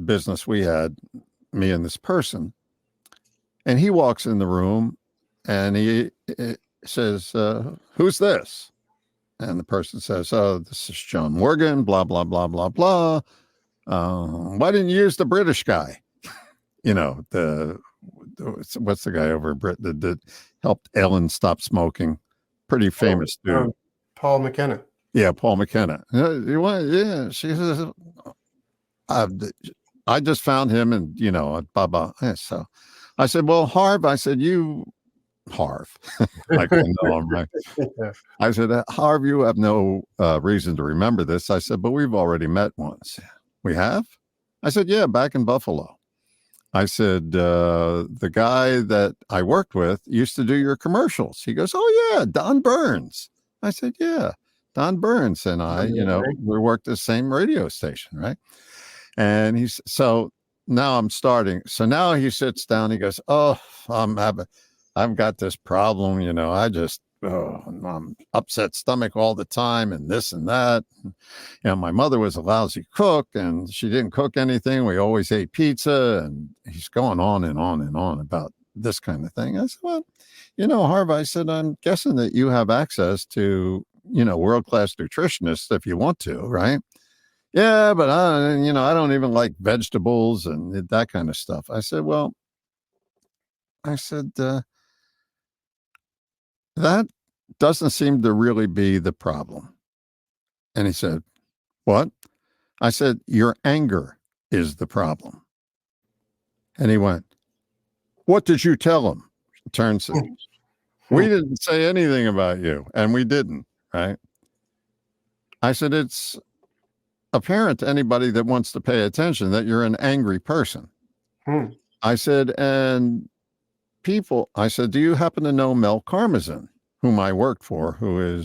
S1: business we had, me and this person. And he walks in the room, and says, who's this? And the person says, oh, this is John Morgan, blah, blah, blah, blah, blah. Why didn't you use the British guy? You know, what's the guy over in Britain that helped Ellen stop smoking? Pretty famous dude.
S2: Paul McKenna.
S1: Yeah, Paul McKenna. You want? Yeah, she says, I just found him, and blah blah. Yeah, so I said, well, Harv. I said, Harv. Like I know him, right?
S2: Yeah.
S1: I said, Harv, you have no reason to remember this. I said, but we've already met once. We have? I said, yeah, back in Buffalo. I said, the guy that I worked with used to do your commercials. He goes, oh, yeah, Don Burns. I said, yeah, Don Burns and I, we worked the same radio station, right? And so now I'm starting. So now he sits down. He goes, oh, I've got this problem. I'm upset stomach all the time and this and that. My mother was a lousy cook and she didn't cook anything. We always ate pizza, and he's going on and on and on about this kind of thing. I said, well, Harv, I said, I'm guessing that you have access to, world-class nutritionists if you want to, right? Yeah, but I don't even like vegetables and that kind of stuff. I said, that doesn't seem to really be the problem. And he said, what? I said, your anger is the problem. And he went, what did you tell him? Turns out, we didn't say anything about you. And we didn't, right? I said, it's apparent to anybody that wants to pay attention that you're an angry person. I said, and I said, do you happen to know Mel Karmazin, whom I worked for, who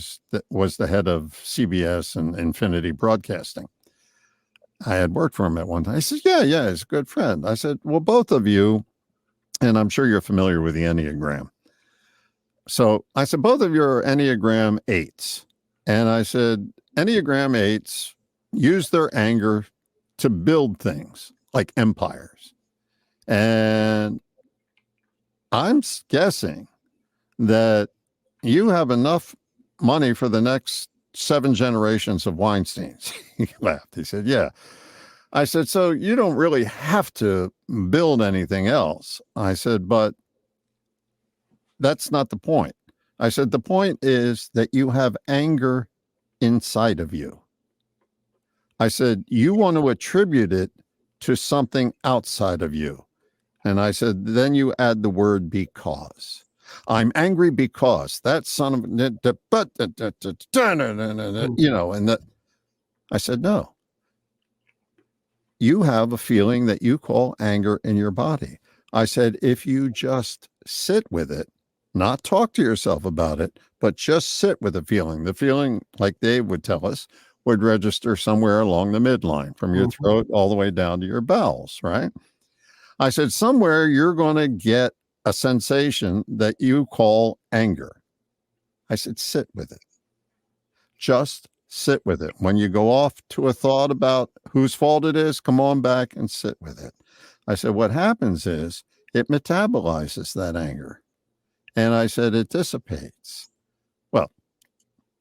S1: was the head of CBS and Infinity Broadcasting? I had worked for him at one time. He says, yeah, he's a good friend. I said, well, both of you, and I'm sure you're familiar with the Enneagram. So I said, both of you are Enneagram 8s. And I said, Enneagram 8s use their anger to build things like empires. And I'm guessing that you have enough money for the next 7 generations of Weinsteins. He laughed. He said, yeah. I said, so you don't really have to build anything else. I said, but that's not the point. I said, the point is that you have anger inside of you. I said, you want to attribute it to something outside of you. And I said, then you add the word because. I'm angry because that son of and that I said, no. You have a feeling that you call anger in your body. I said, if you just sit with it, not talk to yourself about it, but just sit with the feeling, like Dave would tell us, would register somewhere along the midline from your throat all the way down to your bowels, right? I said, somewhere you're going to get a sensation that you call anger. I said, sit with it. Just sit with it. When you go off to a thought about whose fault it is, come on back and sit with it. I said, what happens is it metabolizes that anger. And I said, it dissipates. Well,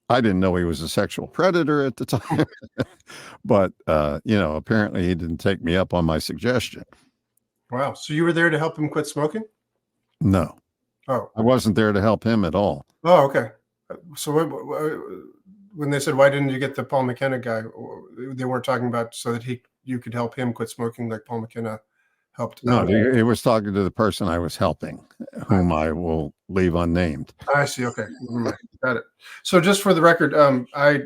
S1: I didn't know he was a sexual predator at the time, but, apparently he didn't take me up on my suggestion.
S2: Wow. So you were there to help him quit smoking?
S1: No.
S2: Oh.
S1: I wasn't there to help him at all.
S2: Oh, okay. So when they said, why didn't you get the Paul McKenna guy? They weren't talking about so that you could help him quit smoking like Paul McKenna helped.
S1: No, he was talking to the person I was helping, whom I will leave unnamed.
S2: I see. Okay. Got it. So just for the record, I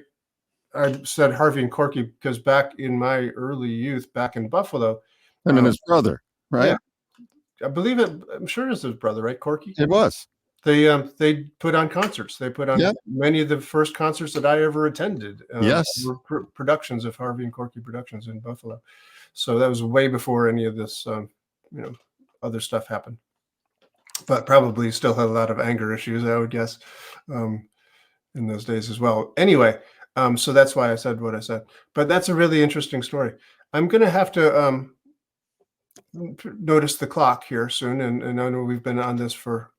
S2: said Harvey and Corky because back in my early youth, back in Buffalo.
S1: Him and his brother, right?
S2: Yeah. I believe it. I'm sure it's his brother, right? Corky?
S1: It was.
S2: They put on concerts. They put on many of the first concerts that I ever attended.
S1: Yes.
S2: Were productions of Harvey and Corky Productions in Buffalo. So that was way before any of this, other stuff happened. But probably still had a lot of anger issues, I would guess, in those days as well. Anyway, so that's why I said what I said. But that's a really interesting story. I'm going to have to notice the clock here soon. And I know we've been on this for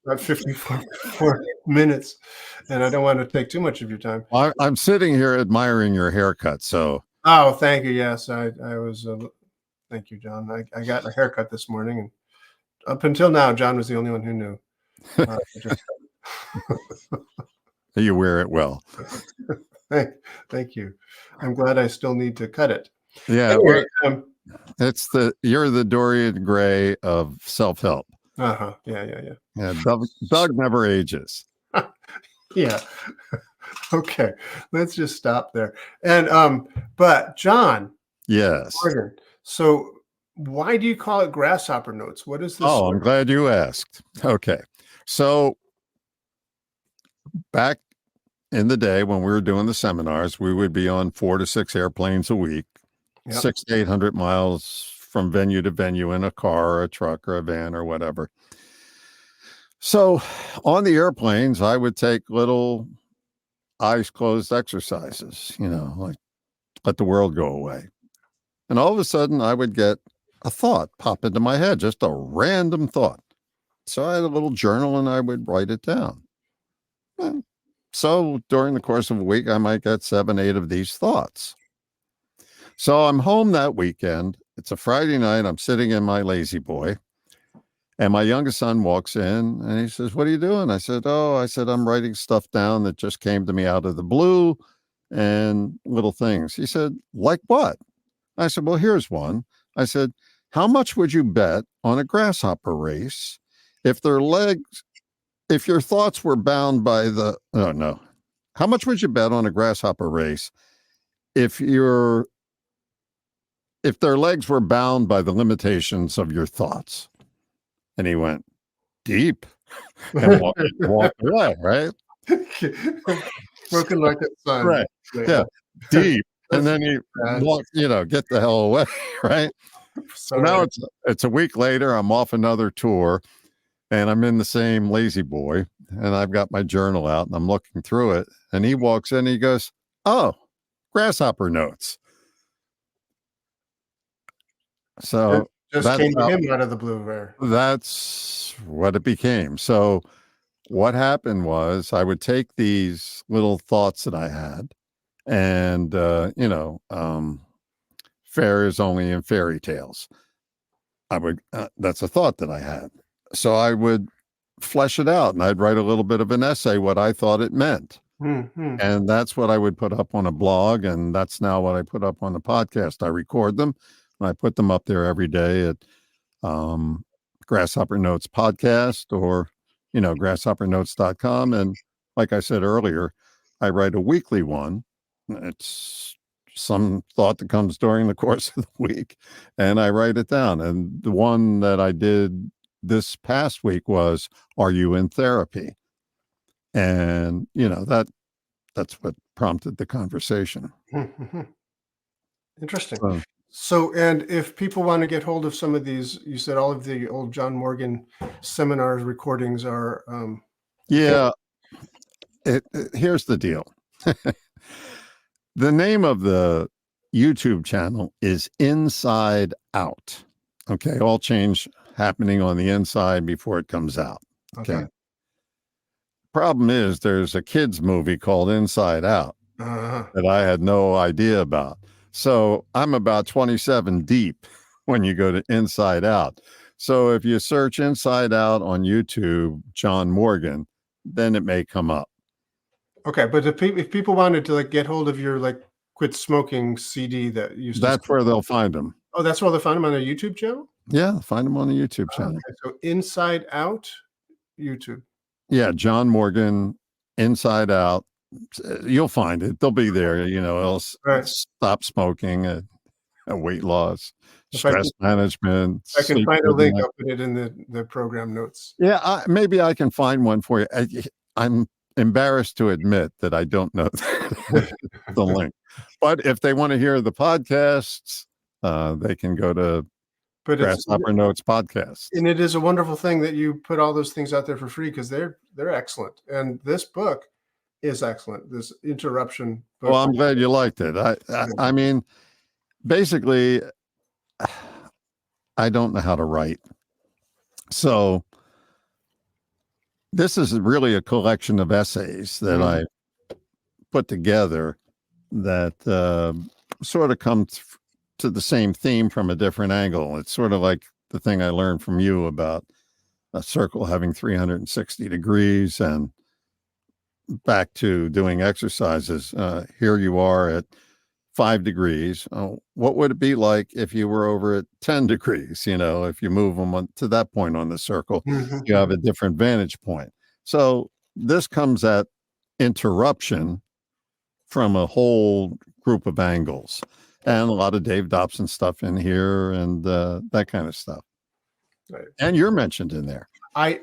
S2: about 54 minutes, and I don't want to take too much of your time.
S1: I'm sitting here admiring your haircut. So,
S2: Oh, thank you. Yes, I was. Thank you, John. I got a haircut this morning, and up until now, John was the only one who knew. Just,
S1: you wear it well.
S2: thank you. I'm glad I still need to cut it.
S1: Yeah.
S2: Anyway,
S1: you're the Dorian Gray of self-help.
S2: Yeah.
S1: Yeah. Doug never ages.
S2: Yeah. Okay. Let's just stop there. And but John.
S1: Yes.
S2: Morgan, so why do you call it Grasshopper Notes? What is this?
S1: Oh, I'm glad you asked. Okay. So back in the day when we were doing the seminars, we would be on 4 to 6 airplanes a week, 600 to 800 miles from venue to venue in a car or a truck or a van or whatever. So on the airplanes, I would take little eyes closed exercises, like let the world go away. And all of a sudden I would get a thought pop into my head, just a random thought. So I had a little journal and I would write it down. And so during the course of a week, I might get 7, 8 of these thoughts. So I'm home that weekend. It's a Friday night. I'm sitting in my lazy boy. And my youngest son walks in and he says, "What are you doing?" I said, I'm writing stuff down that just came to me out of the blue and little things. He said, "Like what?" I said, "Well, here's one." I said, "How much would you bet on a grasshopper race if your thoughts were bound by how much would you bet on a grasshopper race if their legs were bound by the limitations of your thoughts?" And he went deep and walked away, right?
S2: Broken like a sun.
S1: Right. Yeah. Deep. And then he walked, get the hell away, right? So now it's a week later. I'm off another tour and I'm in the same lazy boy and I've got my journal out and I'm looking through it. And he walks in and he goes, "Oh, Grasshopper Notes." So
S2: just came to him out of the blue there.
S1: That's what it became. So what happened was I would take these little thoughts that I had and, fair is only in fairy tales. That's a thought that I had. So I would flesh it out and I'd write a little bit of an essay, what I thought it meant.
S2: Mm-hmm.
S1: And that's what I would put up on a blog. And that's now what I put up on the podcast. I record them and I put them up there every day at Grasshopper Notes podcast or, grasshoppernotes.com. And like I said earlier, I write a weekly one. It's some thought that comes during the course of the week and I write it down. And the one that I did this past week was, "Are you in therapy?" And, that's what prompted the conversation.
S2: Mm-hmm. Interesting. So, and if people want to get hold of some of these, you said all of the old John Morgan seminars recordings are.
S1: Here's the deal. The name of the YouTube channel is Inside Out. Okay. All change happening on the inside before it comes out. Okay. Problem is there's a kid's movie called Inside Out that I had no idea about. So I'm about 27 deep when you go to Inside Out. So if you search Inside Out on YouTube, John Morgan, then it may come up.
S2: Okay, but if people wanted to get hold of your quit smoking CD that used
S1: that's where they'll find them.
S2: Oh, that's where they'll find them on a YouTube channel?
S1: Yeah, find them on the YouTube channel.
S2: Okay, so Inside Out YouTube.
S1: Yeah, John Morgan, Inside Out. You'll find it. They'll be there. It'll stop smoking, weight loss, stress management.
S2: I can find a link. I'll put it in the program notes.
S1: Yeah, maybe I can find one for you. I'm embarrassed to admit that I don't know the link. But if they want to hear the podcasts, they can go to Grasshopper Notes podcast.
S2: And it is a wonderful thing that you put all those things out there for free because they're excellent. And this book is excellent. This interruption book.
S1: Well, I'm glad you liked it. I mean, basically, I don't know how to write. So this is really a collection of essays that I put together that sort of come to the same theme from a different angle. It's sort of like the thing I learned from you about a circle having 360 degrees, and back to doing exercises. Here you are at 5 degrees. What would it be like if you were over at 10 degrees? If you move them to that point on the circle, you have a different vantage point. So this comes at interruption from a whole group of angles, and a lot of Dave Dobson stuff in here, and that kind of stuff. Right. And you're mentioned in there.
S2: I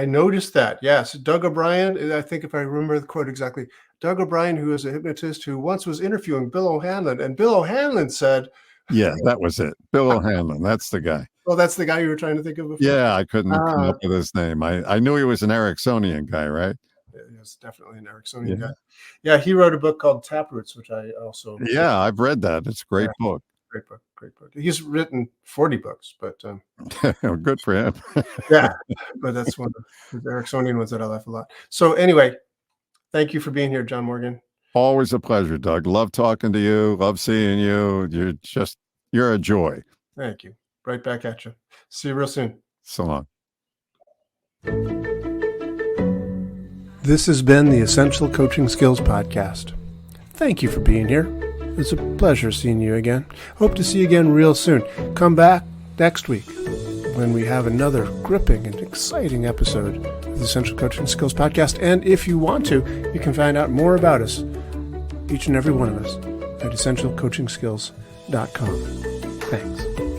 S2: noticed that. Yes. Doug O'Brien, I think if I remember the quote exactly, Doug O'Brien, who is a hypnotist who once was interviewing Bill O'Hanlon, and Bill O'Hanlon said,
S1: yeah, that was it. Bill O'Hanlon. That's the guy.
S2: Well, that's the guy you were trying to think of before?
S1: Yeah, I couldn't come up with his name. I knew he was an Ericksonian guy, right?
S2: Yeah, he was definitely an Ericksonian guy. Yeah, he wrote a book called Taproots, which I also...
S1: Yeah, I've read that. It's a great book.
S2: Great book. Great book. He's written 40 books, but...
S1: good for him.
S2: Yeah, but that's one of the Ericksonian ones that I laugh a lot. So anyway, thank you for being here, John Morgan.
S1: Always a pleasure, Doug. Love talking to you. Love seeing you. You're a joy.
S2: Thank you. Right back at you. See you real soon.
S1: So long.
S2: This has been the Essential Coaching Skills Podcast. Thank you for being here. It's a pleasure seeing you again. Hope to see you again real soon. Come back next week when we have another gripping and exciting episode of the Essential Coaching Skills Podcast. And if you want to, you can find out more about us, each and every one of us, at essentialcoachingskills.com. Thanks.